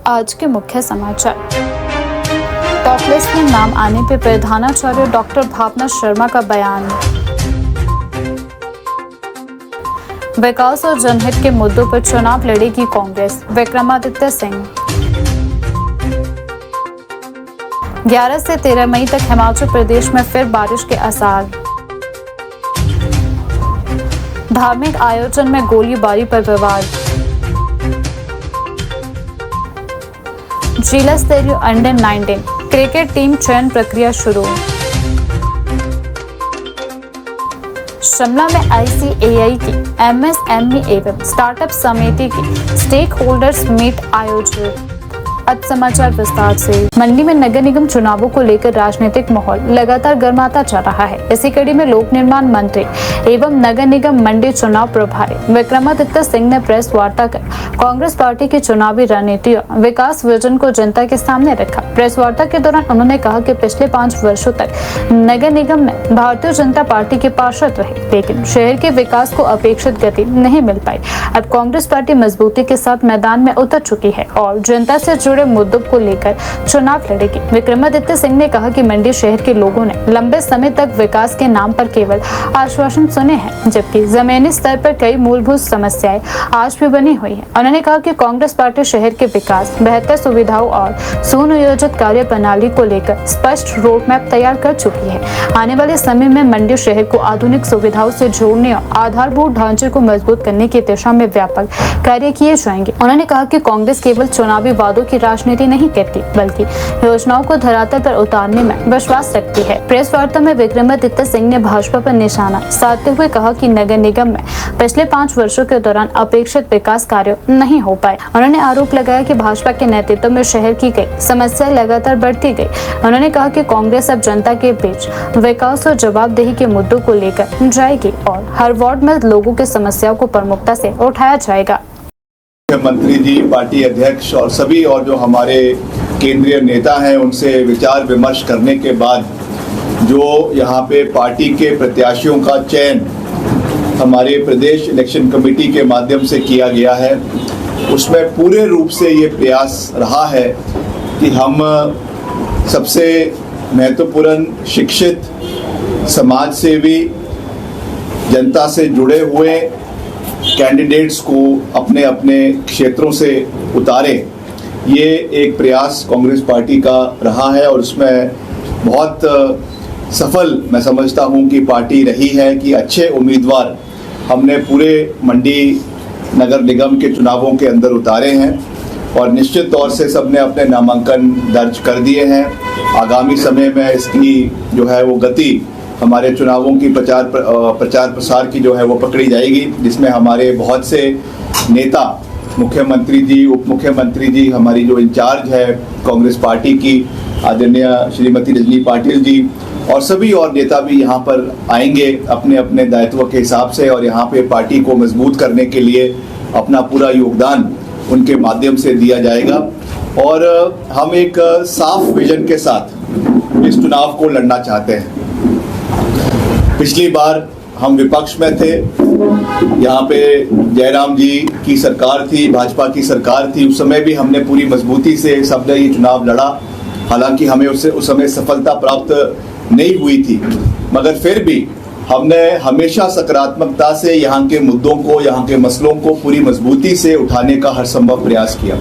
आज के मुख्य समाचार। टॉप लिस्ट में नाम आने पर प्रधानाचार्य डॉक्टर भावना शर्मा का बयान। विकास और जनहित के मुद्दों पर चुनाव लड़ेगी कांग्रेस, विक्रमादित्य सिंह। 11 से 13 मई तक हिमाचल प्रदेश में फिर बारिश के आसार। धार्मिक आयोजन में गोलीबारी पर विवाद। जिला स्तरीय अंडर 19 क्रिकेट टीम चयन प्रक्रिया शुरू। शिमला में ICAI की MSME एवं स्टार्टअप समिति की स्टेक होल्डर्स मीट आयोजित। अब समाचार विस्तार से। मंडी में नगर निगम चुनावों को लेकर राजनीतिक माहौल लगातार गर्माता जा रहा है। इसी कड़ी में लोक निर्माण मंत्री एवं नगर निगम मंडी चुनाव प्रभारी विक्रमादित्य सिंह ने प्रेस वार्ता कर कांग्रेस पार्टी की चुनावी रणनीति और विकास विजन को जनता के सामने रखा। प्रेस वार्ता के दौरान उन्होंने कहा कि पिछले 5 वर्षों तक नगर निगम में भारतीय जनता पार्टी के पार्षद रहे, लेकिन शहर के विकास को अपेक्षित गति नहीं मिल पाई। अब कांग्रेस पार्टी मजबूती के साथ मैदान में उतर चुकी है और जनता से जुड़े मुद्दों को लेकर चुनाव लड़ेगी। विक्रमादित्य सिंह ने कहा कि मंडी शहर के लोगों ने लंबे समय तक विकास के नाम पर केवल आश्वासन सुने हैं, जबकि जमीनी स्तर पर कई मूलभूत समस्याएं आज भी बनी हुई हैं। उन्होंने कहा कि कांग्रेस पार्टी शहर के विकास, बेहतर सुविधाओं और सुनियोजित कार्य प्रणाली को लेकर स्पष्ट रोड मैप तैयार कर चुकी है। आने वाले समय में मंडी शहर को आधुनिक सुविधाओं से जोड़ने और आधारभूत ढांचे को मजबूत करने की दिशा में व्यापक कार्य किए जाएंगे। उन्होंने कहा कि कांग्रेस केवल चुनावी वादों की राजनीति नहीं करती, बल्कि योजनाओं को धरातल पर उतारने में विश्वास रखती है। प्रेस वार्ता में विक्रमादित्य सिंह ने भाजपा पर निशाना साधते हुए कहा कि नगर निगम में पिछले 5 वर्षों के दौरान अपेक्षित विकास कार्य नहीं हो पाए। उन्होंने आरोप लगाया कि भाजपा के नेतृत्व में शहर की कई समस्याएं लगातार बढ़ती गई। उन्होंने कहा कि कांग्रेस अब जनता के बीच विकास और जवाबदेही के मुद्दों को लेकर जाएगी और हर वार्ड में लोगों की समस्याओं को प्रमुखता से उठाया जाएगा। मुख्यमंत्री जी, पार्टी अध्यक्ष और सभी और जो हमारे केंद्रीय नेता हैं, उनसे विचार विमर्श करने के बाद जो यहाँ पे पार्टी के प्रत्याशियों का चयन हमारे प्रदेश इलेक्शन कमेटी के माध्यम से किया गया है, उसमें पूरे रूप से ये प्रयास रहा है कि हम सबसे महत्वपूर्ण शिक्षित, समाज सेवी, जनता से जुड़े हुए कैंडिडेट्स को अपने अपने क्षेत्रों से उतारें। ये एक प्रयास कांग्रेस पार्टी का रहा है और उसमें बहुत सफल मैं समझता हूँ कि पार्टी रही है कि अच्छे उम्मीदवार हमने पूरे मंडी नगर निगम के चुनावों के अंदर उतारे हैं और निश्चित तौर से सबने अपने नामांकन दर्ज कर दिए हैं। आगामी समय में इसकी जो है वो गति हमारे चुनावों की प्रचार प्रसार की जो है वो पकड़ी जाएगी, जिसमें हमारे बहुत से नेता, मुख्यमंत्री जी, उप मुख्यमंत्री जी, हमारी जो इंचार्ज है कांग्रेस पार्टी की आदरणीय श्रीमती रजनी पाटिल जी और सभी और नेता भी यहाँ पर आएंगे अपने अपने दायित्व के हिसाब से और यहाँ पे पार्टी को मजबूत करने के लिए अपना पूरा योगदान उनके माध्यम से दिया जाएगा। और हम एक साफ विजन के साथ इस चुनाव को लड़ना चाहते हैं। पिछली बार हम विपक्ष में थे, यहाँ पे जयराम जी की सरकार थी, भाजपा की सरकार थी, उस समय भी हमने पूरी मजबूती से सबने ये चुनाव लड़ा। हालांकि हमें उससे उस समय सफलता प्राप्त नहीं हुई थी, मगर फिर भी हमने हमेशा सकारात्मकता से यहाँ के मुद्दों को, यहाँ के मसलों को पूरी मजबूती से उठाने का हर संभव प्रयास किया।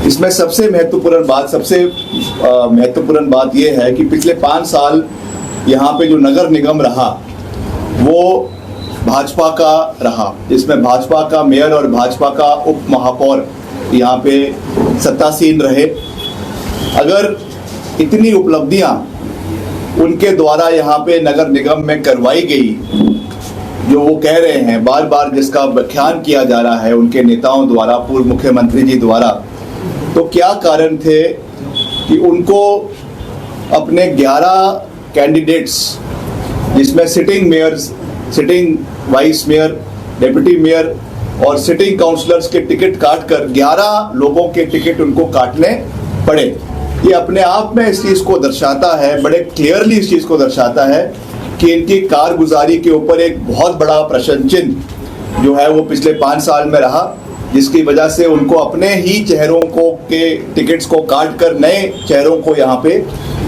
इसमें सबसे महत्वपूर्ण बात यह है कि पिछले 5 साल यहाँ पे जो नगर निगम रहा वो भाजपा का रहा, जिसमें भाजपा का मेयर और भाजपा का उप महापौर यहाँ पे सत्तासीन रहे। अगर इतनी उपलब्धियाँ उनके द्वारा यहाँ पे नगर निगम में करवाई गई, जो वो कह रहे हैं बार बार, जिसका व्याख्यान किया जा रहा है उनके नेताओं द्वारा, पूर्व मुख्यमंत्री जी द्वारा, तो क्या कारण थे कि उनको अपने 11 कैंडिडेट्स, जिसमें sitting mayors, sitting vice mayor, deputy mayor और सिटिंग काउंसलर्स के टिकट काटकर 11 लोगों के टिकट उनको काटने पड़े। ये अपने आप में इस चीज़ को दर्शाता है, बड़े क्लियरली इस चीज़ को दर्शाता है कि इनकी कारगुजारी के ऊपर एक बहुत बड़ा प्रश्न चिन्ह जो है वो पिछले 5 साल में रहा जिसकी वजह से उनको अपने ही चेहरों को के टिकट्स को काट कर नए चेहरों को यहाँ पे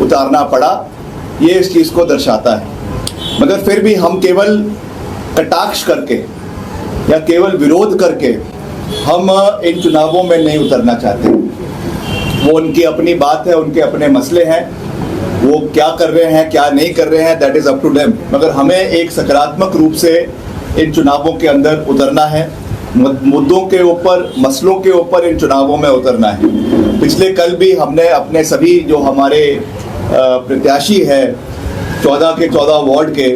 उतारना पड़ा। ये इस चीज़ को दर्शाता है। मगर फिर भी हम केवल कटाक्ष करके या केवल विरोध करके हम इन चुनावों में नहीं उतरना चाहते। वो उनकी अपनी बात है, उनके अपने मसले हैं, वो क्या कर रहे हैं क्या नहीं कर रहे हैं, that is up to them. मगर हमें एक सकारात्मक रूप से इन चुनावों के अंदर उतरना है, मुद्दों के ऊपर, मसलों के ऊपर इन चुनावों में उतरना है। पिछले कल भी हमने अपने सभी जो हमारे प्रत्याशी है 14 के 14 वार्ड के,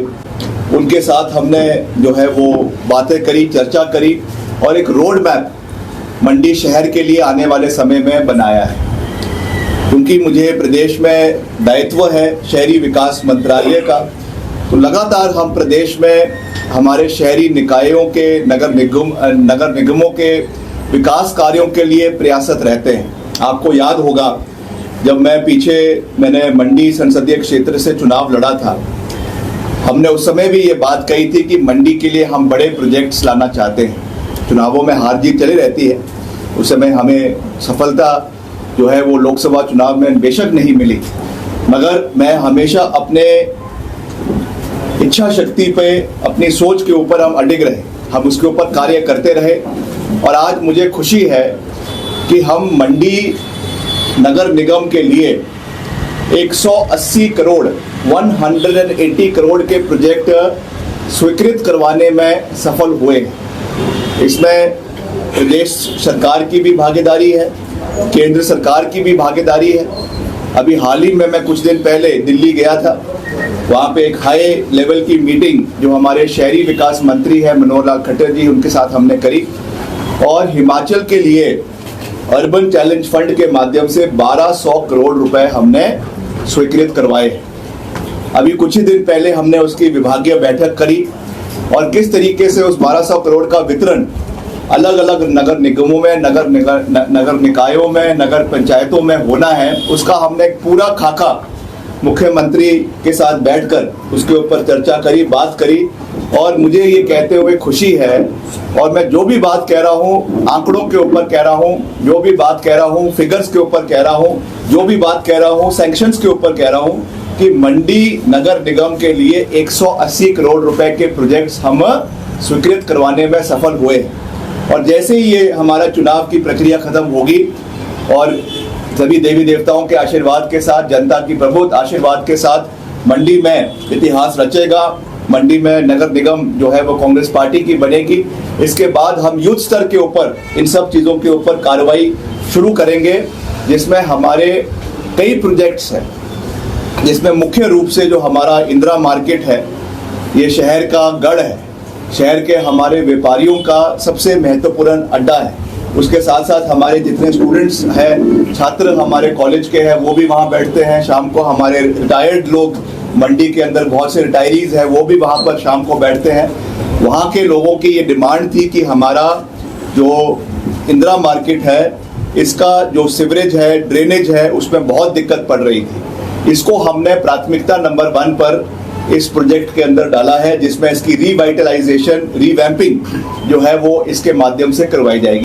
उनके साथ हमने जो है वो बातें करी, चर्चा करी और एक रोड मैप मंडी शहर के लिए आने वाले समय में बनाया है। क्योंकि मुझे प्रदेश में दायित्व है शहरी विकास मंत्रालय का, तो लगातार हम प्रदेश में हमारे शहरी निकायों के, नगर निगमों के विकास कार्यों के लिए प्रयासरत रहते हैं। आपको याद होगा जब मैंने मंडी संसदीय क्षेत्र से चुनाव लड़ा था, हमने उस समय भी ये बात कही थी कि मंडी के लिए हम बड़े प्रोजेक्ट्स लाना चाहते हैं। चुनावों में हार जीत चली रहती है, उस समय हमें सफलता जो है वो लोकसभा चुनाव में बेशक नहीं मिली, मगर मैं हमेशा अपने इच्छा शक्ति पे, अपनी सोच के ऊपर हम अडिग रहे, हम उसके ऊपर कार्य करते रहे। और आज मुझे खुशी है कि हम मंडी नगर निगम के लिए 180 करोड़ 180 करोड़ के प्रोजेक्ट स्वीकृत करवाने में सफल हुए। इसमें प्रदेश सरकार की भी भागीदारी है, केंद्र सरकार की भी भागीदारी है। अभी हाल ही में मैं कुछ दिन पहले दिल्ली गया था, वहाँ पे एक हाई लेवल की मीटिंग जो हमारे शहरी विकास मंत्री है मनोहर लाल खट्टर जी, उनके साथ हमने करी और हिमाचल के लिए अर्बन चैलेंज फंड के माध्यम से 1200 करोड़ रुपए हमने स्वीकृत करवाए। अभी कुछ ही दिन पहले हमने उसकी विभागीय बैठक करी और किस तरीके से उस 1200 करोड़ का वितरण अलग अलग नगर निगमों में, नगर निकायों में, नगर पंचायतों में होना है, उसका हमने एक पूरा खाका मुख्यमंत्री के साथ बैठकर उसके ऊपर चर्चा करी, बात करी। और मुझे ये कहते हुए खुशी है, और मैं जो भी बात कह रहा हूँ आंकड़ों के ऊपर कह रहा हूँ, जो भी बात कह रहा हूँ फिगर्स के ऊपर कह रहा हूँ, जो भी बात कह रहा हूँ सैंक्शंस के ऊपर कह रहा हूँ कि मंडी नगर निगम के लिए 180 करोड़ रुपए के प्रोजेक्ट्स हम स्वीकृत करवाने में सफल हुए। और जैसे ही ये हमारा चुनाव की प्रक्रिया खत्म होगी और सभी देवी देवताओं के आशीर्वाद के साथ, जनता की प्रबुद्ध आशीर्वाद के साथ मंडी में इतिहास रचेगा। मंडी में नगर निगम जो है वो कांग्रेस पार्टी की बनेगी। इसके बाद हम यूथ स्तर के ऊपर इन सब चीज़ों के ऊपर कार्रवाई शुरू करेंगे, जिसमें हमारे कई प्रोजेक्ट्स हैं, जिसमें मुख्य रूप से जो हमारा इंदिरा मार्केट है, ये शहर का गढ़ है, शहर के हमारे व्यापारियों का सबसे महत्वपूर्ण अड्डा है। उसके साथ साथ हमारे जितने स्टूडेंट्स हैं, छात्र हमारे कॉलेज के हैं, वो भी वहाँ बैठते हैं। शाम को हमारे रिटायर्ड लोग, मंडी के अंदर बहुत से रिटायरीज हैं, वो भी वहाँ पर शाम को बैठते हैं। वहाँ के लोगों की ये डिमांड थी कि हमारा जो इंदिरा मार्केट है, इसका जो सीवरेज है, ड्रेनेज है, उसमें बहुत दिक्कत पड़ रही थी। इसको हमने प्राथमिकता नंबर 1 पर इस प्रोजेक्ट के अंदर डाला है, जिसमें इसकी रीवाइटलाइजेशन, रीवैम्पिंग जो है वो इसके माध्यम से करवाई जाएगी।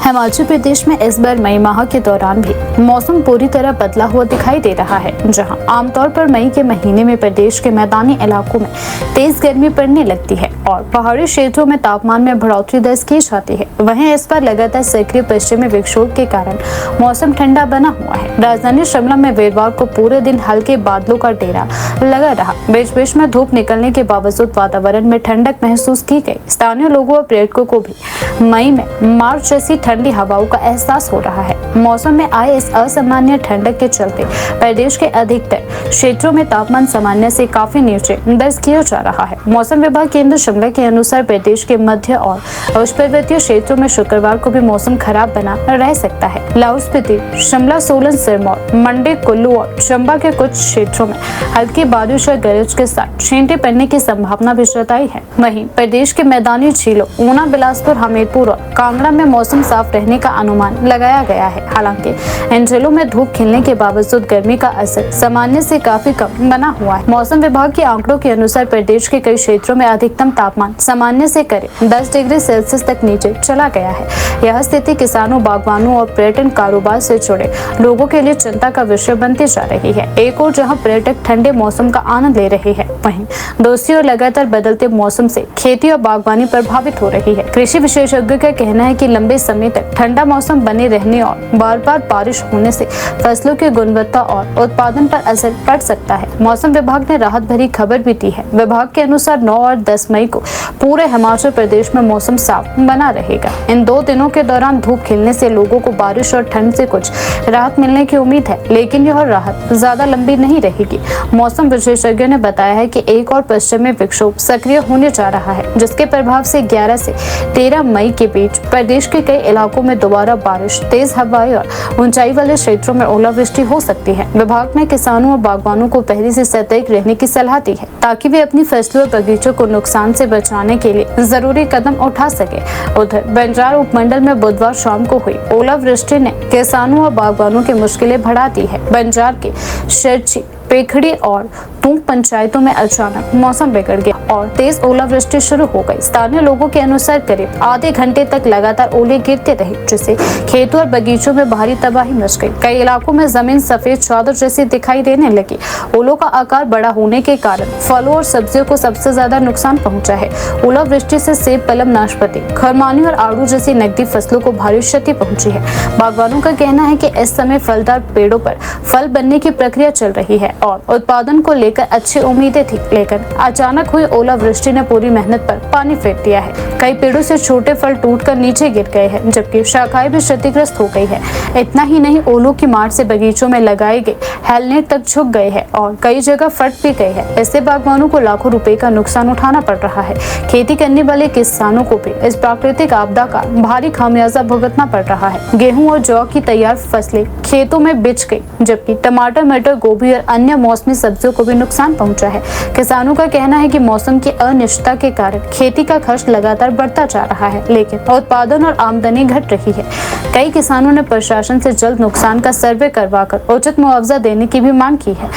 हिमाचल प्रदेश में इस बार मई माह के दौरान भी मौसम पूरी तरह बदला हुआ दिखाई दे रहा है, जहां आमतौर पर मई के महीने में प्रदेश के मैदानी इलाकों में तेज गर्मी पड़ने लगती है और पहाड़ी क्षेत्रों में तापमान में बढ़ोतरी दर्ज की जाती है। वहीं इस बार लगातार सक्रिय पश्चिमी विक्षोभ के कारण मौसम ठंडा बना हुआ है। राजधानी शिमला में वीरवार को पूरे दिन हल्के बादलों का डेरा लगा रहा। बीच बीच में धूप निकलने के बावजूद वातावरण में ठंडक महसूस की गई। स्थानीय लोगों और पर्यटकों को भी मई में मार्च जैसी ठंडी हवाओं का एहसास हो रहा है। मौसम में आए इस असामान्य ठंडक के चलते प्रदेश के अधिकतर क्षेत्रों में तापमान सामान्य से काफी नीचे दर्ज किया जा रहा है। मौसम विभाग केंद्र शिमला के अनुसार प्रदेश के मध्य और उच्च पर्वतीय क्षेत्रों में शुक्रवार को भी मौसम खराब बना रह सकता है। लाहौल स्पीति, शिमला, सोलन, सिरमौर, मंडी, कुल्लू और चंबा के कुछ क्षेत्रों में हल्की बारिश और गरज के साथ छींटे पड़ने की संभावना भी जताई है। वहीं प्रदेश के मैदानी झीलों ऊना, बिलासपुर, हमीरपुर और कांगड़ा में मौसम साफ रहने का अनुमान लगाया गया है। हालांकि इन जिलों में धूप खिलने के बावजूद गर्मी का असर सामान्य से काफी कम बना हुआ है। मौसम विभाग के आंकड़ों के अनुसार प्रदेश के कई क्षेत्रों में अधिकतम तापमान सामान्य से करीब 10 डिग्री सेल्सियस तक नीचे चला गया है। यह स्थिति किसानों, बागवानों और पर्यटन कारोबार से जुड़े लोगों के लिए चिंता का विषय बनती जा रही है। एक और जहां पर्यटक ठंडे मौसम का आनंद ले रहे हैं, वहीं दूसरी ओर लगातार बदलते मौसम से खेती और बागवानी प्रभावित हो रही है। कृषि विशेषज्ञों का कहना है कि लंबे समय तक ठंडा मौसम बने रहने और बार बार बारिश होने से फसलों की गुणवत्ता और उत्पादन पर असर पड़ सकता है। मौसम विभाग ने राहत भरी खबर भी दी है। विभाग के अनुसार 9 और 10 मई को पूरे हिमाचल प्रदेश में मौसम साफ बना रहेगा। इन 2 दिनों के दौरान धूप खिलने से लोगों को बारिश और ठंड से कुछ राहत मिलने की उम्मीद है, लेकिन यह राहत ज्यादा लंबी नहीं रहेगी। मौसम विशेषज्ञों ने बताया है कि एक और पश्चिमी विक्षोभ सक्रिय होने जा रहा है, जिसके प्रभाव से 11 से 13 मई के बीच प्रदेश के कई इलाकों में दोबारा बारिश, तेज हवाएं और ऊंचाई वाले क्षेत्रों में ओलावृष्टि हो सकती है। विभाग ने किसानों और बागवानों को पहले से सतर्क रहने की सलाह दी है, ताकि वे अपनी फसलों और बगीचों को नुकसान से बचाने के लिए जरूरी कदम उठा सके। उधर बंजार उपमंडल में बुधवार शाम को हुई ओलावृष्टि ने किसानों और बागवानों की मुश्किलें बढ़ा दी है। बंजार के शिरची, पेखड़ी और टूंक पंचायतों में अचानक मौसम बिगड़ गया और तेज ओलावृष्टि शुरू हो गई। स्थानीय लोगों के अनुसार करीब आधे घंटे तक लगातार ओले गिरते रहे, जिससे खेतों और बगीचों में भारी तबाही मच गई। कई इलाकों में जमीन सफेद चादर जैसी दिखाई देने लगी। ओलों का आकार बड़ा होने के कारण फलों और सब्जियों को सबसे ज्यादा नुकसान पहुंचा है। ओलावृष्टि से सेब, पलम, नाशपाती, खरमानी और आड़ू जैसी नकदी फसलों को भारी क्षति पहुंची है। बागवानों का कहना है कि इस समय फलदार पेड़ों पर फल बनने की प्रक्रिया चल रही है और उत्पादन को लेकर अच्छी उम्मीदें थी, लेकिन अचानक हुई ओलावृष्टि ने पूरी मेहनत पर पानी फेर दिया है। कई पेड़ों से छोटे फल टूटकर नीचे गिर गए हैं, जबकि शाखाएं भी क्षतिग्रस्त हो गई है। इतना ही नहीं, ओलों की मार से बगीचों में लगाए गए हेलनेट तक झुक गए हैं और कई जगह फट भी गए हैं। इससे बागवानों को लाखों रुपए का नुकसान उठाना पड़ रहा है। खेती करने वाले किसानों को भी इस प्राकृतिक आपदा का भारी खामियाजा भुगतना पड़ रहा है। गेहूं और जौ की तैयार फसलें खेतों में बिछ गई, जबकि टमाटर, मटर, गोभी और अन्य मौसमी सब्जियों को भी नुकसान पहुंचा है। किसानों का कहना है कि मौसम की अनिश्चितता के कारण खेती का खर्च लगातार बढ़ता जा रहा है, लेकिन उत्पादन और आमदनी घट रही है। कई किसानों ने प्रशासन से जल्द नुकसान का सर्वे करवाकर उचित मुआवजा देने की भी मांग की है।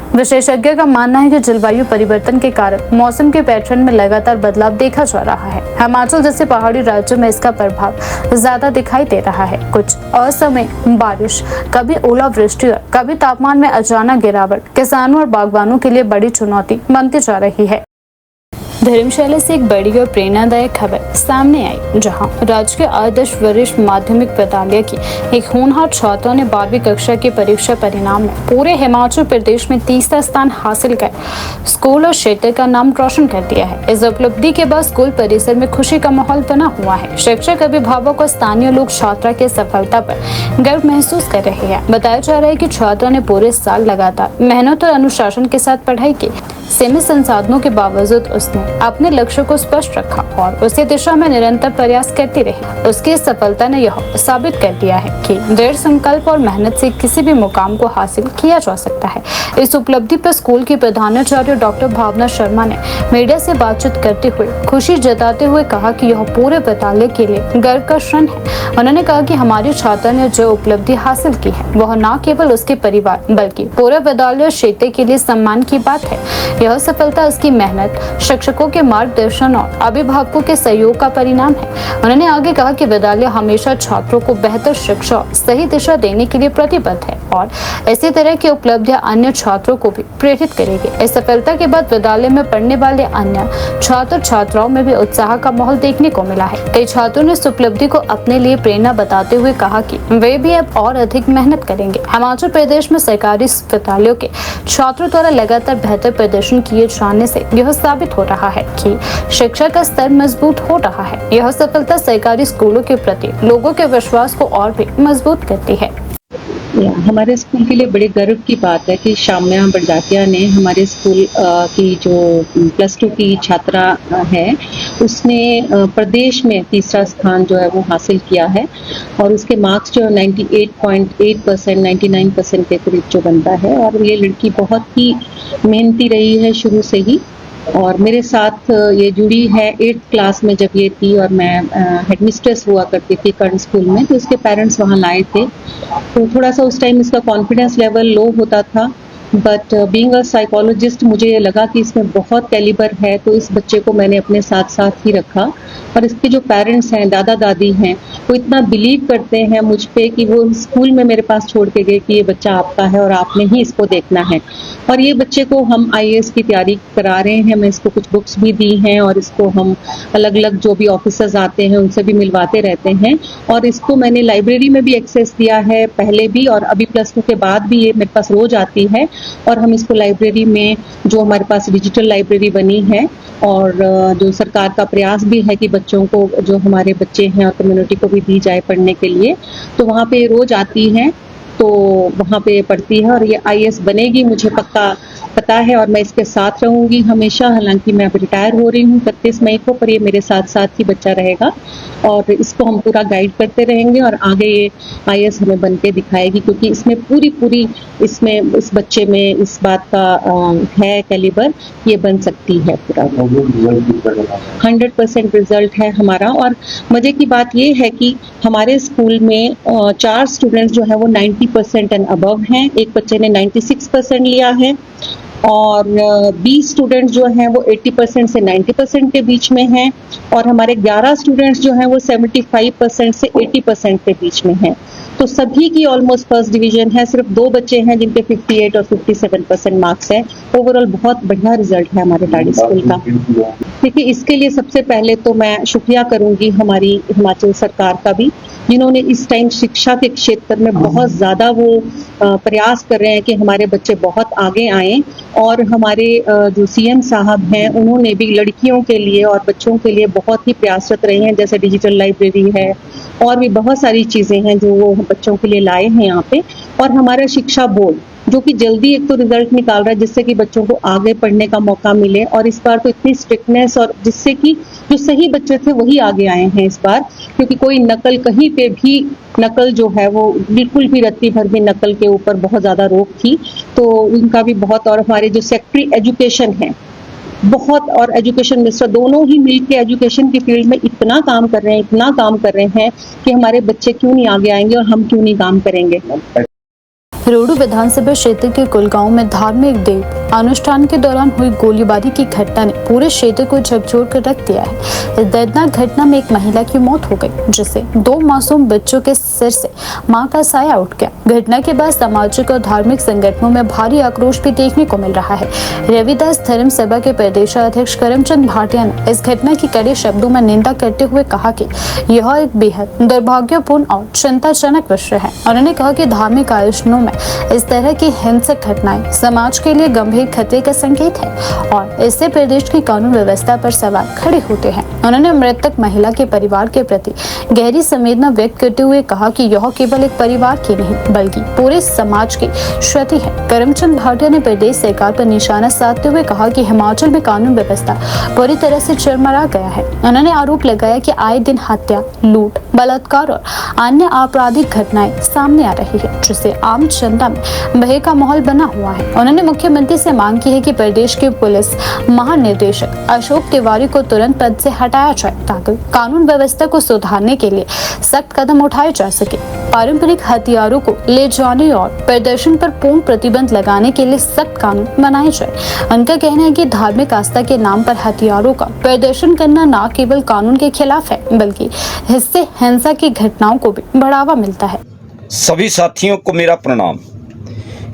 विशेषज्ञों का मानना है कि जलवायु परिवर्तन के कारण मौसम के पैटर्न में लगातार बदलाव देखा जा रहा है। हिमाचल जैसे पहाड़ी राज्यों में इसका प्रभाव ज्यादा दिखाई दे रहा है। कुछ असमय बारिश, कभी ओलावृष्टि और कभी तापमान में अचानक गिरावट किसानों और बागवानों के लिए बड़ी चुनौती बनती जा रही है। धर्मशाला से एक बड़ी और प्रेरणादायक खबर सामने आई, जहां राजकीय आदर्श वरिष्ठ माध्यमिक विद्यालय की एक होनहार छात्रा ने 12वीं कक्षा के परीक्षा परिणाम में पूरे हिमाचल प्रदेश में तीसरा स्थान हासिल कर स्कूल और क्षेत्र का नाम रोशन कर दिया है। इस उपलब्धि के बाद स्कूल परिसर में खुशी का माहौल बना हुआ है। शिक्षक, अभिभावक और स्थानीय लोग छात्रा की सफलता पर गर्व महसूस कर रहे हैं। बताया जा रहा है कि छात्रा ने पूरे साल लगातार मेहनत और अनुशासन के साथ पढ़ाई की। सीमित संसाधनों के बावजूद उसने अपने लक्ष्य को स्पष्ट रखा और उसी दिशा में निरंतर प्रयास करती रही। उसकी इस सफलता ने यह साबित कर दिया है कि दृढ़ संकल्प और मेहनत से किसी भी मुकाम को हासिल किया जा सकता है। इस उपलब्धि पर स्कूल की प्रधानाचार्य डॉक्टर भावना शर्मा ने मीडिया से बातचीत करते हुए खुशी जताते हुए कहा कि यह पूरे विद्यालय के लिए गर्व का क्षण है। उन्होंने कहा कि हमारी छात्रा ने जो उपलब्धि हासिल की है, वह न केवल उसके परिवार बल्कि पूरे विद्यालय क्षेत्र के लिए सम्मान की बात है। यह सफलता उसकी मेहनत, शिक्षकों के मार्गदर्शन और अभिभावकों के सहयोग का परिणाम है। उन्होंने आगे कहा कि विद्यालय हमेशा छात्रों को बेहतर शिक्षा और सही दिशा देने के लिए प्रतिबद्ध है और इसी तरह की उपलब्धियां अन्य छात्रों को भी प्रेरित करेगी। इस सफलता के बाद विद्यालय में पढ़ने वाले अन्य छात्र छात्राओं में भी उत्साह का माहौल देखने को मिला है। कई छात्रों ने इस उपलब्धि को अपने लिए प्रेरणा बताते हुए कहा कि वे भी अब और अधिक मेहनत करेंगे। हिमाचल प्रदेश में सरकारी विद्यालयों के छात्रों द्वारा लगातार बेहतर प्रदर्शन किए जाने से यह साबित हो रहा है कि शिक्षा का स्तर मजबूत हो रहा है। यह सफलता सरकारी स्कूलों के प्रति लोगों के विश्वास को और भी मजबूत करती है। हमारे स्कूल के लिए बड़े गर्व की बात है कि शाम्या बड़जातिया ने हमारे स्कूल की जो +2 की छात्रा है, उसने प्रदेश में तीसरा स्थान जो है वो हासिल किया है और उसके मार्क्स जो 98.8%, 99% के करीब जो बनता है। और ये लड़की बहुत ही मेहनती रही है शुरू से ही और मेरे साथ ये जुड़ी है 8th क्लास में जब ये थी और मैं हेडमिस्ट्रेस हुआ करती थी कर्ण स्कूल में, तो इसके पेरेंट्स वहाँ लाए थे। तो थोड़ा सा उस टाइम इसका कॉन्फिडेंस लेवल लो होता था, बट बीइंग अ साइकोलॉजिस्ट मुझे ये लगा कि इसमें बहुत कैलिबर है, तो इस बच्चे को मैंने अपने साथ साथ ही रखा। और इसके जो पेरेंट्स हैं, दादा दादी हैं, वो इतना बिलीव करते हैं मुझ पे कि वो स्कूल में मेरे पास छोड़ के गए कि ये बच्चा आपका है और आपने ही इसको देखना है। और ये बच्चे को हम IAS की तैयारी करा रहे हैं, मैं इसको कुछ बुक्स भी दी हैं और इसको हम अलग अलग जो भी ऑफिसर्स आते हैं उनसे भी मिलवाते रहते हैं। और इसको मैंने लाइब्रेरी में भी एक्सेस दिया है पहले भी, और अभी +2 के बाद भी ये मेरे पास रोज आती है। और हम इसको लाइब्रेरी में, जो हमारे पास डिजिटल लाइब्रेरी बनी है और जो सरकार का प्रयास भी है कि बच्चों को, जो हमारे बच्चे हैं और कम्युनिटी को भी दी जाए पढ़ने के लिए, तो वहाँ पे रोज आती है, तो वहाँ पे पढ़ती है और ये IAS बनेगी, मुझे पक्का पता है। और मैं इसके साथ रहूंगी हमेशा। हालांकि मैं अब रिटायर हो रही हूँ 31 मई को, पर ये मेरे साथ साथ ही बच्चा रहेगा और इसको हम पूरा गाइड करते रहेंगे और आगे ये IAS हमें बन के दिखाएगी, क्योंकि इसमें पूरी इसमें, इस बच्चे में इस बात का है कैलिबर, ये बन सकती है पूरा। 100% रिजल्ट है हमारा। और मजे की बात ये है कि हमारे स्कूल में 4 स्टूडेंट्स जो है वो 90% एंड अबव हैं। एक बच्चे ने 96% लिया है और 20 स्टूडेंट्स जो हैं वो 80% से 90% के बीच में हैं और हमारे 11 स्टूडेंट्स जो हैं वो 75% से 80% के बीच में हैं। तो सभी की ऑलमोस्ट फर्स्ट डिवीजन है। सिर्फ 2 बच्चे हैं जिनके 58 और 57% मार्क्स हैं। ओवरऑल बहुत बढ़िया रिजल्ट है हमारे टाडी स्कूल का। देखिए, इसके लिए सबसे पहले तो मैं शुक्रिया करूंगी हमारी हिमाचल सरकार का भी, जिन्होंने इस टाइम शिक्षा के क्षेत्र में बहुत ज़्यादा वो प्रयास कर रहे हैं कि हमारे बच्चे बहुत आगे आएं। और हमारे जो CM साहब हैं, उन्होंने भी लड़कियों के लिए और बच्चों के लिए बहुत ही प्रयासरत रहे हैं, जैसे डिजिटल लाइब्रेरी है और भी बहुत सारी चीज़ें हैं जो वो बच्चों के लिए लाए हैं यहाँ पे। और हमारा शिक्षा बोर्ड, जो कि जल्दी एक तो रिजल्ट निकाल रहा है जिससे कि बच्चों को आगे पढ़ने का मौका मिले, और इस बार तो इतनी स्ट्रिक्टनेस, और जिससे कि जो सही बच्चे थे वही आगे आए हैं इस बार, क्योंकि कोई नकल, कहीं पे भी नकल जो है वो बिल्कुल भी रत्ती भर भी नकल के ऊपर बहुत ज़्यादा रोक थी, तो उनका भी बहुत। और हमारे जो सेक्रेटरी एजुकेशन है बहुत, और एजुकेशन मिनिस्टर, दोनों ही मिलकर एजुकेशन की फील्ड में इतना काम कर रहे हैं कि हमारे बच्चे क्यों नहीं आगे आएंगे और हम क्यों नहीं काम करेंगे। रोडू विधानसभा क्षेत्र के कुलगांव में धार्मिक देव अनुष्ठान के दौरान हुई गोलीबारी की घटना ने पूरे क्षेत्र को झकझोर कर रख दिया है। इस दर्दनाक घटना में एक महिला की मौत हो गई, जिससे 2 मासूम बच्चों के सिर से मां का साया उठ गया। घटना के बाद सामाजिक और धार्मिक संगठनों में भारी आक्रोश भी देखने को मिल रहा है। रविदास धर्म सभा के प्रदेशाध्यक्ष करमचंद भाटिया ने इस घटना की कड़े शब्दों में निंदा करते हुए कहा कि यह एक बेहद दुर्भाग्यपूर्ण और चिंताजनक विषय है। उन्होंने कहा कि धार्मिक आयोजनों में इस तरह की हिंसक घटनाएं समाज के लिए गंभीर खतरे का संकेत है और इससे प्रदेश की कानून व्यवस्था पर सवाल खड़े होते हैं। उन्होंने मृतक महिला के परिवार के प्रति गहरी संवेदना व्यक्त करते हुए कहा कि यह केवल एक परिवार की नहीं बल्कि पूरे समाज की क्षति है। करमचंद भाटिया ने प्रदेश सरकार पर निशाना साधते हुए कहा कि हिमाचल में कानून व्यवस्था पूरी तरह से चरमरा गया है। उन्होंने आरोप लगाया कि आए दिन हत्या, लूट, बलात्कार और अन्य आपराधिक घटनाएं सामने आ रही है, जिससे आम जनता में भय का माहौल बना हुआ है। उन्होंने मुख्यमंत्री से मांग की है कि प्रदेश के पुलिस महानिदेशक अशोक तिवारी को तुरंत पद से हटाया जाए ताकि कानून व्यवस्था को सुधारने के लिए सख्त कदम उठाए जा सके। पारंपरिक हथियारों को ले जाने और प्रदर्शन पर पूर्ण प्रतिबंध लगाने के लिए सख्त कानून बनाए जाए। उनका कहना है कि धार्मिक आस्था के नाम पर हथियारों का प्रदर्शन करना न केवल कानून के खिलाफ है बल्कि इससे हिंसा की घटनाओं को भी बढ़ावा मिलता है। सभी साथियों को मेरा प्रणाम।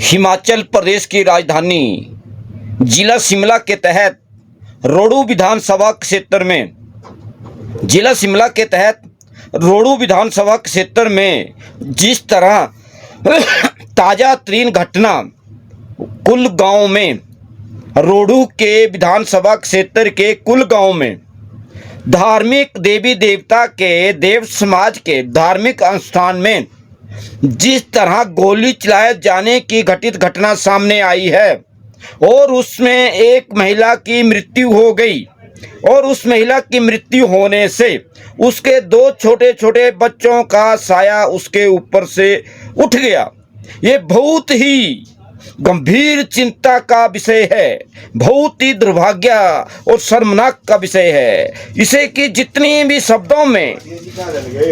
हिमाचल प्रदेश की राजधानी जिला शिमला के तहत रोडू विधानसभा क्षेत्र में जिस तरह ताज़ा तरीन घटना कुलगांव में, रोडू के विधानसभा क्षेत्र के कुलगांव में धार्मिक देवी देवता के देव समाज के धार्मिक अनुष्ठान में जिस तरह गोली चलाए जाने की घटित घटना सामने आई है और उसमें एक महिला की मृत्यु हो गई, और उस महिला की मृत्यु होने से उसके 2 छोटे छोटे बच्चों का साया उसके ऊपर से उठ गया। ये बहुत ही गंभीर चिंता का विषय है, बहुत ही दुर्भाग्य और शर्मनाक का विषय है। इसे कि जितनी भी शब्दों में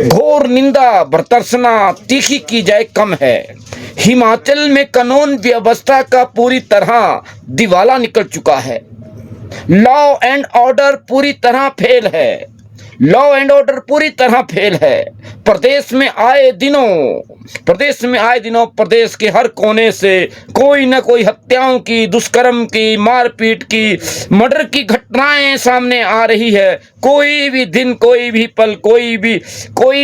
घोर निंदा भर्त्सना तीखी की जाए कम है। हिमाचल में कानून व्यवस्था का पूरी तरह दिवाला निकल चुका है। लॉ एंड ऑर्डर पूरी तरह फेल है। लॉ एंड ऑर्डर पूरी तरह फेल है। प्रदेश में आए दिनों प्रदेश के हर कोने से कोई न कोई हत्याओं की, दुष्कर्म की, मारपीट की, मर्डर की घटनाएं सामने आ रही है। कोई भी दिन, कोई भी पल, कोई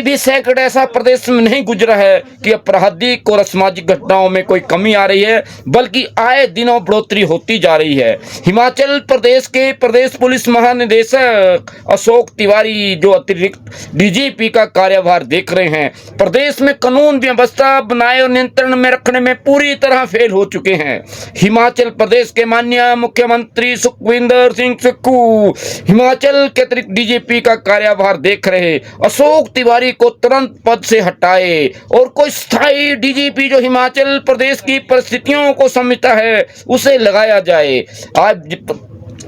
भी सेकंड ऐसा प्रदेश में नहीं गुजरा है कि आपराधिक और असामाजिक घटनाओं में कोई कमी आ रही है, बल्कि आए दिनों बढ़ोतरी होती जा रही है। हिमाचल प्रदेश के प्रदेश पुलिस महानिदेशक अशोक तिवारी जो अतिरिक्त डीजीपी का कार्यभार देख रहे हैं, प्रदेश में कानून व्यवस्था बनाए और नियंत्रण में रखने में पूरी तरह फेल हो चुके हैं। हिमाचल प्रदेश के माननीय मुख्यमंत्री सुखविंदर सिंह सुक्खू हिमाचल के अतिरिक्त डीजीपी का कार्यभार देख रहे अशोक तिवारी को तुरंत पद से हटाए और कोई स्थायी डीजीपी जो हिमाचल प्रदेश की परिस्थितियों को समझता है उसे लगाया जाए। आज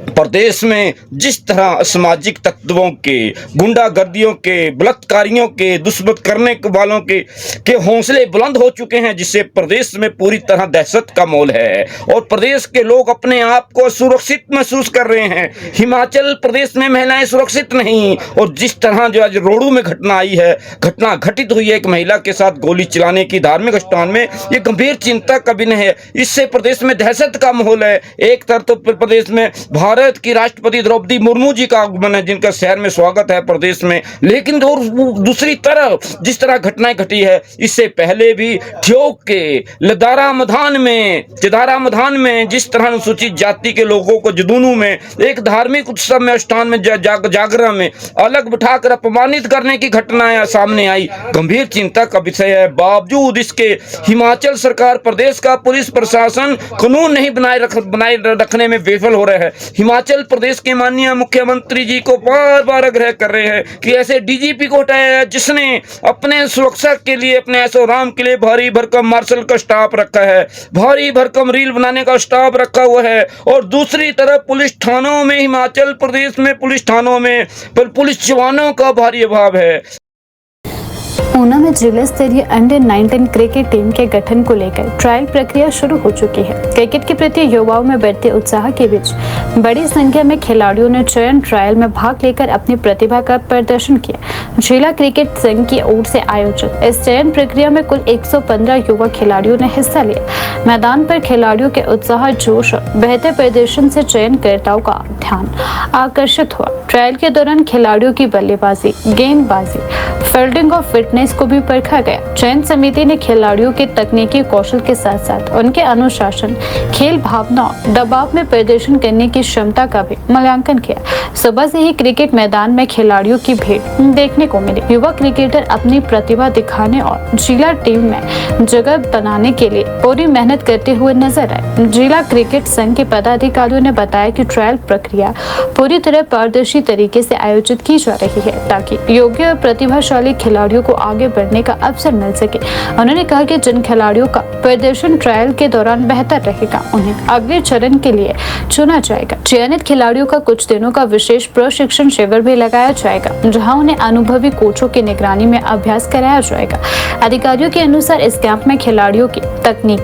प्रदेश में जिस तरह सामाजिक तत्वों के, गुंडागर्दियों के, बलात्कारियों के, दुष्मत करने वालों के हौसले बुलंद हो चुके हैं, जिससे प्रदेश में पूरी तरह दहशत का माहौल है और प्रदेश के लोग अपने आप को सुरक्षित महसूस कर रहे हैं। हिमाचल प्रदेश में महिलाएं सुरक्षित नहीं, और जिस तरह जो आज रोडू में घटना घटित हुई है एक महिला के साथ गोली चलाने की धार्मिक स्थान में, ये गंभीर चिंता का विषय है। इससे प्रदेश में दहशत का माहौल है। एक तरफ तो प्रदेश में भारत की राष्ट्रपति द्रौपदी मुर्मू जी का आगमन है, जिनका शहर में स्वागत है प्रदेश में, लेकिन दूसरी तरफ जिस तरह घटनाएं घटी है, इससे पहले भी ठियोग के लदारा मधान में जिस तरह अनुसूचित जाति के लोगों को जुनूनू में एक धार्मिक उत्सव में अनुष्ठान में जागरण में अलग बिठाकर अपमानित करने की घटनाएं सामने आई, गंभीर चिंता का विषय है। बावजूद इसके हिमाचल सरकार, प्रदेश का पुलिस प्रशासन कानून नहीं बनाए रखने में विफल हो रहे हैं। हिमाचल प्रदेश के माननीय मुख्यमंत्री जी को बार बार आग्रह कर रहे हैं कि ऐसे डीजीपी को हटाया जिसने अपने सुरक्षा के लिए, अपने ऐशोआराम के लिए भारी भरकम मार्शल का स्टाफ रखा है, भारी भरकम रील बनाने का स्टाफ रखा हुआ है, और दूसरी तरफ पुलिस थानों में, हिमाचल प्रदेश में पुलिस थानों में पुलिस जवानों का भारी अभाव है। ऊना में जिला स्तरीय अंडर 19 क्रिकेट टीम के गठन को लेकर ट्रायल प्रक्रिया शुरू हो चुकी है। क्रिकेट के प्रति युवाओं में बढ़ते उत्साह के बीच बड़ी संख्या में खिलाड़ियों ने चयन ट्रायल में भाग लेकर अपनी प्रतिभा का प्रदर्शन किया। जिला क्रिकेट संघ की ओर से आयोजित इस चयन प्रक्रिया में कुल 115 युवा खिलाड़ियों ने हिस्सा लिया। मैदान पर खिलाड़ियों के उत्साह, जोश और बेहतर प्रदर्शन से चयनकर्ताओं का ध्यान आकर्षित हुआ। ट्रायल के दौरान खिलाड़ियों की बल्लेबाजी, गेंदबाजी, फील्डिंग और फिटनेस को भी परखा गया। चयन समिति ने खिलाड़ियों के तकनीकी कौशल के साथ साथ उनके अनुशासन, खेल भावना, दबाव में प्रदर्शन करने की क्षमता का भी मूल्यांकन किया। सुबह से ही क्रिकेट मैदान में खिलाड़ियों की भीड़ देखने को मिली। युवा क्रिकेटर अपनी प्रतिभा दिखाने और जिला टीम में जगह बनाने के लिए पूरी मेहनत करते हुए नजर आए। जिला क्रिकेट संघ के पदाधिकारियों ने बताया कि ट्रायल प्रक्रिया पूरी तरह पारदर्शी तरीके से आयोजित की जा रही है ताकि योग्य और प्रतिभाशाली खिलाड़ियों को आगे बढ़ने का अवसर मिल सके। उन्होंने कहा कि जिन खिलाड़ियों का प्रदर्शन ट्रायल के दौरान बेहतर रहेगा उन्हें अगले चरण के लिए चुना जाएगा। चयनित खिलाड़ियों का कुछ दिनों का विशेष प्रशिक्षण शिविर भी लगाया जाएगा, जहां उन्हें अनुभवी कोचों की निगरानी में अभ्यास कराया जाएगा। अधिकारियों के अनुसार इस कैंप में खिलाड़ियों की तकनीक,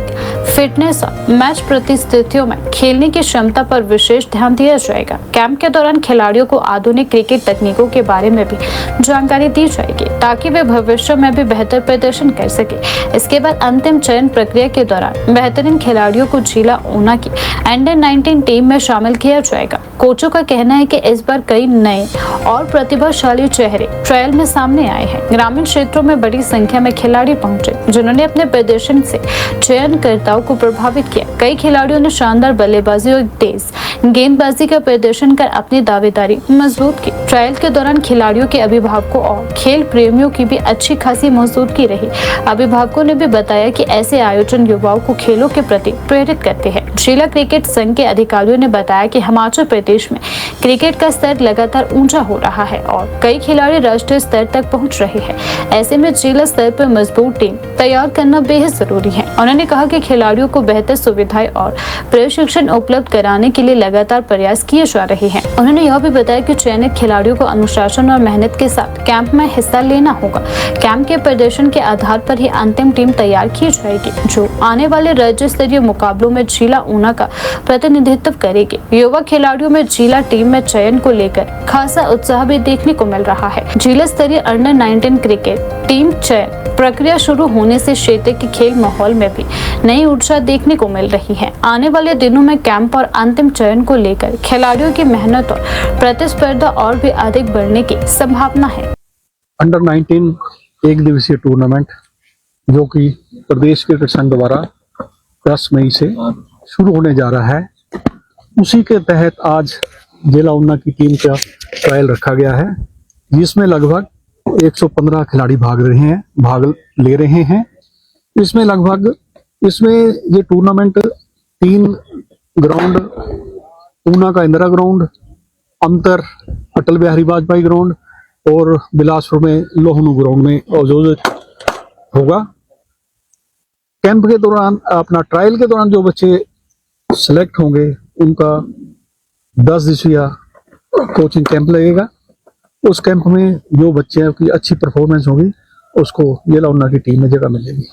फिटनेस और मैच परिस्थितियों में खेलने की क्षमता पर विशेष ध्यान दिया जाएगा। कैंप के दौरान खिलाड़ियों को आधुनिक क्रिकेट तकनीकों के बारे में भी जानकारी दी जाएगी ताकि वे भविष्य में भी बेहतर प्रदर्शन कर सके। इसके बाद अंतिम चयन प्रक्रिया के दौरान बेहतरीन खिलाड़ियों को जिला ऊना की अंडर 19 टीम में शामिल किया जाएगा। कोचों का कहना है कि इस बार कई नए और प्रतिभाशाली चेहरे ट्रायल में सामने आए हैं। ग्रामीण क्षेत्रों में बड़ी संख्या में खिलाड़ी पहुंचे जिन्होंने अपने प्रदर्शन से चयनकर्ताओं को प्रभावित किया। कई खिलाड़ियों ने शानदार बल्लेबाजी और तेज गेंदबाजी का प्रदर्शन कर अपनी दावेदारी मजबूत की। ट्रायल के दौरान खिलाड़ियों के अभिभावकों और खेल प्रेमियों की भी अच्छी खासी मौजूदगी रही। अभिभावकों ने भी बताया कि ऐसे आयोजन युवाओं को खेलों के प्रति प्रेरित करते हैं। जिला क्रिकेट संघ के अधिकारियों ने बताया कि हिमाचल प्रदेश में क्रिकेट का स्तर लगातार ऊंचा हो रहा है और कई खिलाड़ी राष्ट्रीय स्तर तक पहुंच रहे हैं। ऐसे में जिला स्तर पर मजबूत टीम तैयार करना बेहद जरूरी है। उन्होंने कहा कि खिलाड़ी खिलाड़ियों को बेहतर सुविधाएं और प्रशिक्षण उपलब्ध कराने के लिए लगातार प्रयास किए जा रहे हैं। उन्होंने यह भी बताया कि चयनित खिलाड़ियों को अनुशासन और मेहनत के साथ कैंप में हिस्सा लेना होगा। कैंप के प्रदर्शन के आधार पर ही अंतिम टीम तैयार की जाएगी, जो आने वाले राज्य स्तरीय मुकाबलों में जिला ऊना का प्रतिनिधित्व करेगी। युवा खिलाड़ियों में जिला टीम में चयन को लेकर खासा उत्साह भी देखने को मिल रहा है। जिला स्तरीय अंडर 19 क्रिकेट टीम चयन प्रक्रिया शुरू होने से क्षेत्र के खेल माहौल में भी नई ऊर्जा देखने को मिल रही है। आने वाले दिनों में कैंप और अंतिम चयन को लेकर खिलाड़ियों की मेहनत और प्रतिस्पर्धा और भी अधिक बढ़ने की संभावना है। अंडर 19 एक दिवसीय टूर्नामेंट जो कि प्रदेश क्रिकेट संघ द्वारा 10 मई से शुरू होने जा रहा है, उसी के तहत आज जिला ऊना की टीम का ट्रायल रखा गया है, जिसमें लगभग 115 खिलाड़ी भाग ले रहे हैं। इसमें ये टूर्नामेंट 3 ग्राउंड, ऊना का इंदिरा ग्राउंड, अंतर अटल बिहारी वाजपेयी ग्राउंड और बिलासपुर में लोहनू ग्राउंड में आयोजित होगा। कैंप के दौरान, अपना ट्रायल के दौरान जो बच्चे सिलेक्ट होंगे उनका 10 दिवसीय कोचिंग कैंप लगेगा। उस कैंप में जो बच्चे की अच्छी परफॉर्मेंस होगी उसको जिला ऊना की टीम में जगह मिलेगी।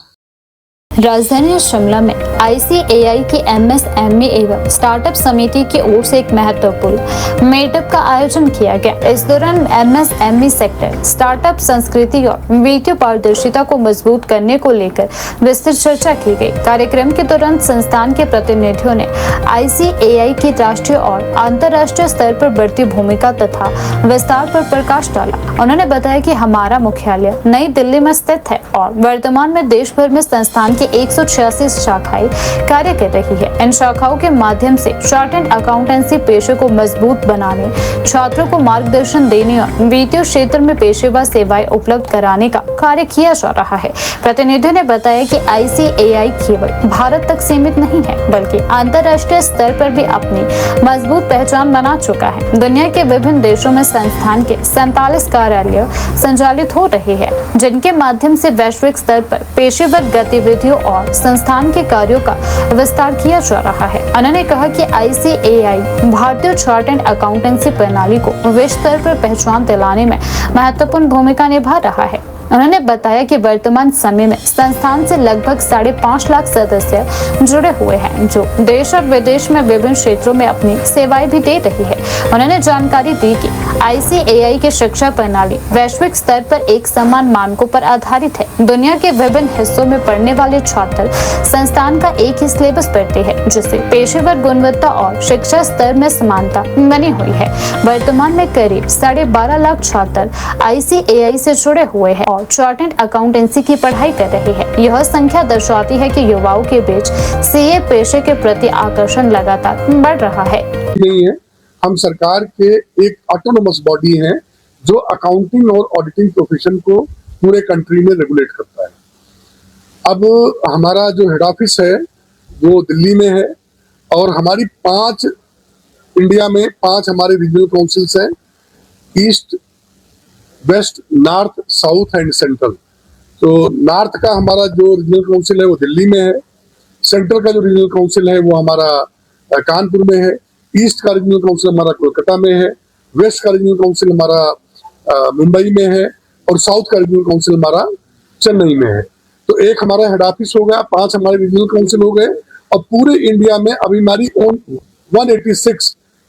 राजधानी शिमला में ICAI की MSME एवं स्टार्टअप समिति की ओर से एक महत्वपूर्ण मीटअप का आयोजन किया गया। इस दौरान MSME सेक्टर, स्टार्टअप संस्कृति और वित्तीय पारदर्शिता को मजबूत करने को लेकर विस्तृत चर्चा की गई। कार्यक्रम के दौरान संस्थान के प्रतिनिधियों ने ICAI की राष्ट्रीय और अंतर्राष्ट्रीय स्तर पर बढ़ती भूमिका तथा विस्तार पर प्रकाश डाला। उन्होंने बताया कि हमारा मुख्यालय नई दिल्ली में स्थित है और वर्तमान में देश भर में संस्थान 186 शाखाएं कार्य कर रही है। इन शाखाओं के माध्यम से चार्ट एंड अकाउंटेंसी पेशे को मजबूत बनाने, छात्रों को मार्गदर्शन देने और वित्तीय क्षेत्र में पेशेवर सेवाएं उपलब्ध कराने का कार्य किया जा रहा है। प्रतिनिधियों ने बताया कि ICAI केवल भारत तक सीमित नहीं है, बल्कि अंतर्राष्ट्रीय स्तर पर भी अपनी मजबूत पहचान बना चुका है। दुनिया के विभिन्न देशों में संस्थान के 47 कार्यालय संचालित हो रहे हैं, जिनके माध्यम से वैश्विक स्तर पर पेशेवर गतिविधियों और संस्थान के कार्यों का विस्तार किया जा रहा है। उन्होंने कहा कि ICAI भारतीय चार्ट एंड अकाउंटेंसी प्रणाली को विश्व स्तर पर पहचान दिलाने में महत्वपूर्ण भूमिका निभा रहा है। उन्होंने बताया कि वर्तमान समय में संस्थान से लगभग 5.5 लाख सदस्य जुड़े हुए हैं, जो देश और विदेश में विभिन्न क्षेत्रों में अपनी सेवाएं भी दे रही है। उन्होंने जानकारी दी कि ICAI की शिक्षा प्रणाली वैश्विक स्तर पर एक समान मानकों पर आधारित है। दुनिया के विभिन्न हिस्सों में पढ़ने वाले छात्र संस्थान का एक ही सिलेबस पढ़ते हैं, जिससे पेशेवर गुणवत्ता और शिक्षा स्तर में समानता बनी हुई है। वर्तमान में करीब 12.5 लाख छात्र ICAI से जुड़े हुए हैं और चार्ट एंड अकाउंटेंसी की पढ़ाई कर रहे हैं। यह संख्या दर्शाती है कि युवाओं के बीच CA पेशे के प्रति आकर्षण लगातार बढ़ रहा है। नहीं है, हम सरकार के एक ऑटोनोमस बॉडी हैं जो अकाउंटिंग और ऑडिटिंग प्रोफेशन को पूरे कंट्री में रेगुलेट करता है। अब हमारा जो हेड ऑफिस है वो दिल्ली में है और हमारी 5 इंडिया में 5 हमारे रीजनल काउंसिल्स हैं, east, west, north, south and central. तो नॉर्थ का हमारा जो रीजनल काउंसिल है वो दिल्ली में है, सेंट्रल का जो रीजनल काउंसिल है वो हमारा कानपुर में है, ईस्ट का रीजनल काउंसिल हमारा कोलकाता में है, वेस्ट का रीजनल काउंसिल हमारा मुंबई में है और साउथ का रीजनल काउंसिल हमारा चेन्नई में है। तो एक हमारा हेड ऑफिस हो गया, 5 हमारे रीजनल काउंसिल हो गए और पूरे इंडिया में अभी हमारी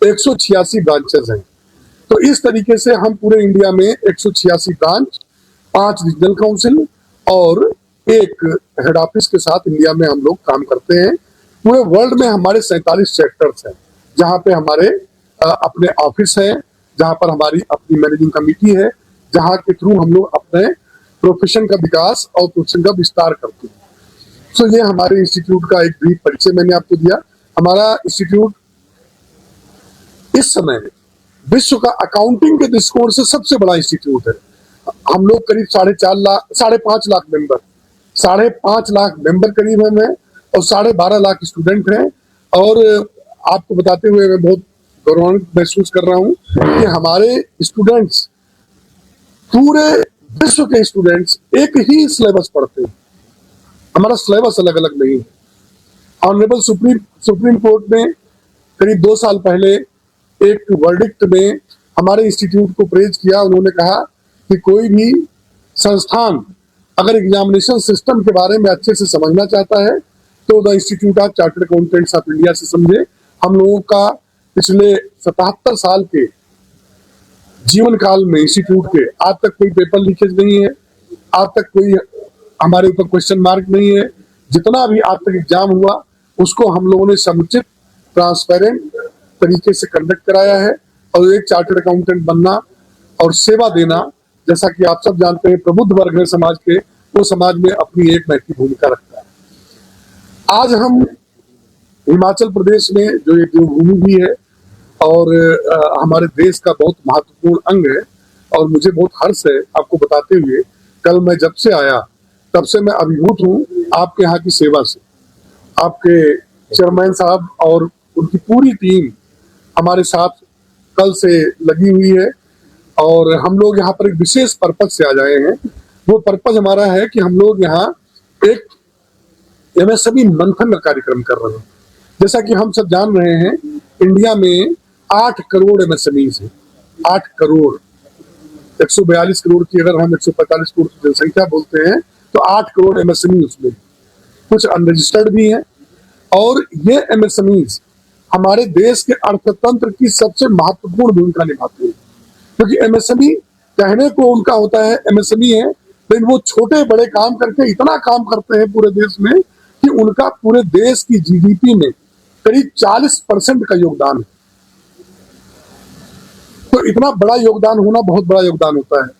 186 ब्रांचेस हैं। तो इस तरीके से हम पूरे इंडिया में 186 ब्रांच, 5 रीजनल काउंसिल और एक हेड ऑफिस के साथ इंडिया में हम लोग काम करते हैं। पूरे वर्ल्ड में हमारे 47 सेक्टर्स हैं जहां पे हमारे अपने ऑफिस है, जहां पर हमारी अपनी मैनेजिंग कमेटी है, जहां के थ्रू हम लोग अपने प्रोफेशन का विकास और प्रोफेशन का विस्तार करते हैं। सो ये हमारे इंस्टीट्यूट का एक ब्रीफ परिचय मैंने आपको दिया। हमारा इंस्टीट्यूट इस समय विश्व का अकाउंटिंग के दृष्टिकोण से सबसे बड़ा इंस्टीट्यूट है। हम लोग करीब 5.5 लाख मेंबर, 5.5 लाख मेंबर करीब हैं और 12.5 लाख स्टूडेंट हैं। और आपको बताते हुए मैं बहुत गौरवान्वित महसूस कर रहा हूं कि हमारे स्टूडेंट्स, पूरे विश्व के स्टूडेंट्स एक ही सिलेबस पढ़ते हैं। हमारा सिलेबस अलग अलग नहीं है। ऑनरेबल सुप्रीम कोर्ट ने करीब 2 साल पहले एक वर्डिक्ट में हमारे इंस्टीट्यूट को प्रेज किया। उन्होंने कहा कि कोई भी संस्थान अगर एग्जामिनेशन सिस्टम के बारे में अच्छे से समझना चाहता है तो the institute of chartered accountants of India से समझे। हम लोगों का पिछले 77 साल के जीवन काल में इंस्टीट्यूट के आज तक कोई पेपर लीकेज नहीं है, आज तक कोई हमारे ऊपर क्वेश्चन मार्क नहीं है। जितना भी आज तक एग्जाम हुआ उसको हम लोगों ने समुचित ट्रांसपेरेंट तरीके से कंडक्ट कराया है। और एक चार्टर्ड अकाउंटेंट बनना और सेवा देना, जैसा कि आप सब जानते हैं, प्रबुद्ध वर्ग है समाज के, वो समाज में अपनी एक नैतिक भूमिका रखता है। आज हम हिमाचल प्रदेश में जो एक देवभूमि भी है और हमारे देश का बहुत महत्वपूर्ण अंग है, और मुझे बहुत हर्ष है आपको बताते हुए, कल मैं जब से आया तब से मैं अभिभूत हूँ आपके यहाँ की सेवा से। आपके चेयरमैन साहब और उनकी पूरी टीम हमारे साथ कल से लगी हुई है और हम लोग यहाँ पर एक विशेष पर्पज से आ जाए हैं। वो पर्पज हमारा है कि हम लोग यहाँ एक एमएसएमई मंथन का कार्यक्रम कर रहे हैं। जैसा कि हम सब जान रहे हैं, इंडिया में 8 करोड़ एमएसएमईज हैं। 8 करोड़, 142 करोड़ की अगर हम 145 करोड़ की जनसंख्या बोलते हैं तो 8 करोड़ एमएसएमई उसमें, कुछ अनरजिस्टर्ड भी हैं। और ये एमएसएमईज हमारे देश के अर्थतंत्र की सबसे महत्वपूर्ण भूमिका निभाते हैं, क्योंकि एमएसएमई कहने को उनका होता है एमएसएमई है, लेकिन वो छोटे बड़े काम करके इतना काम करते हैं पूरे देश में कि उनका पूरे देश की जीडीपी में करीब 40% का योगदान है। तो इतना बड़ा योगदान होना बहुत बड़ा योगदान होता है।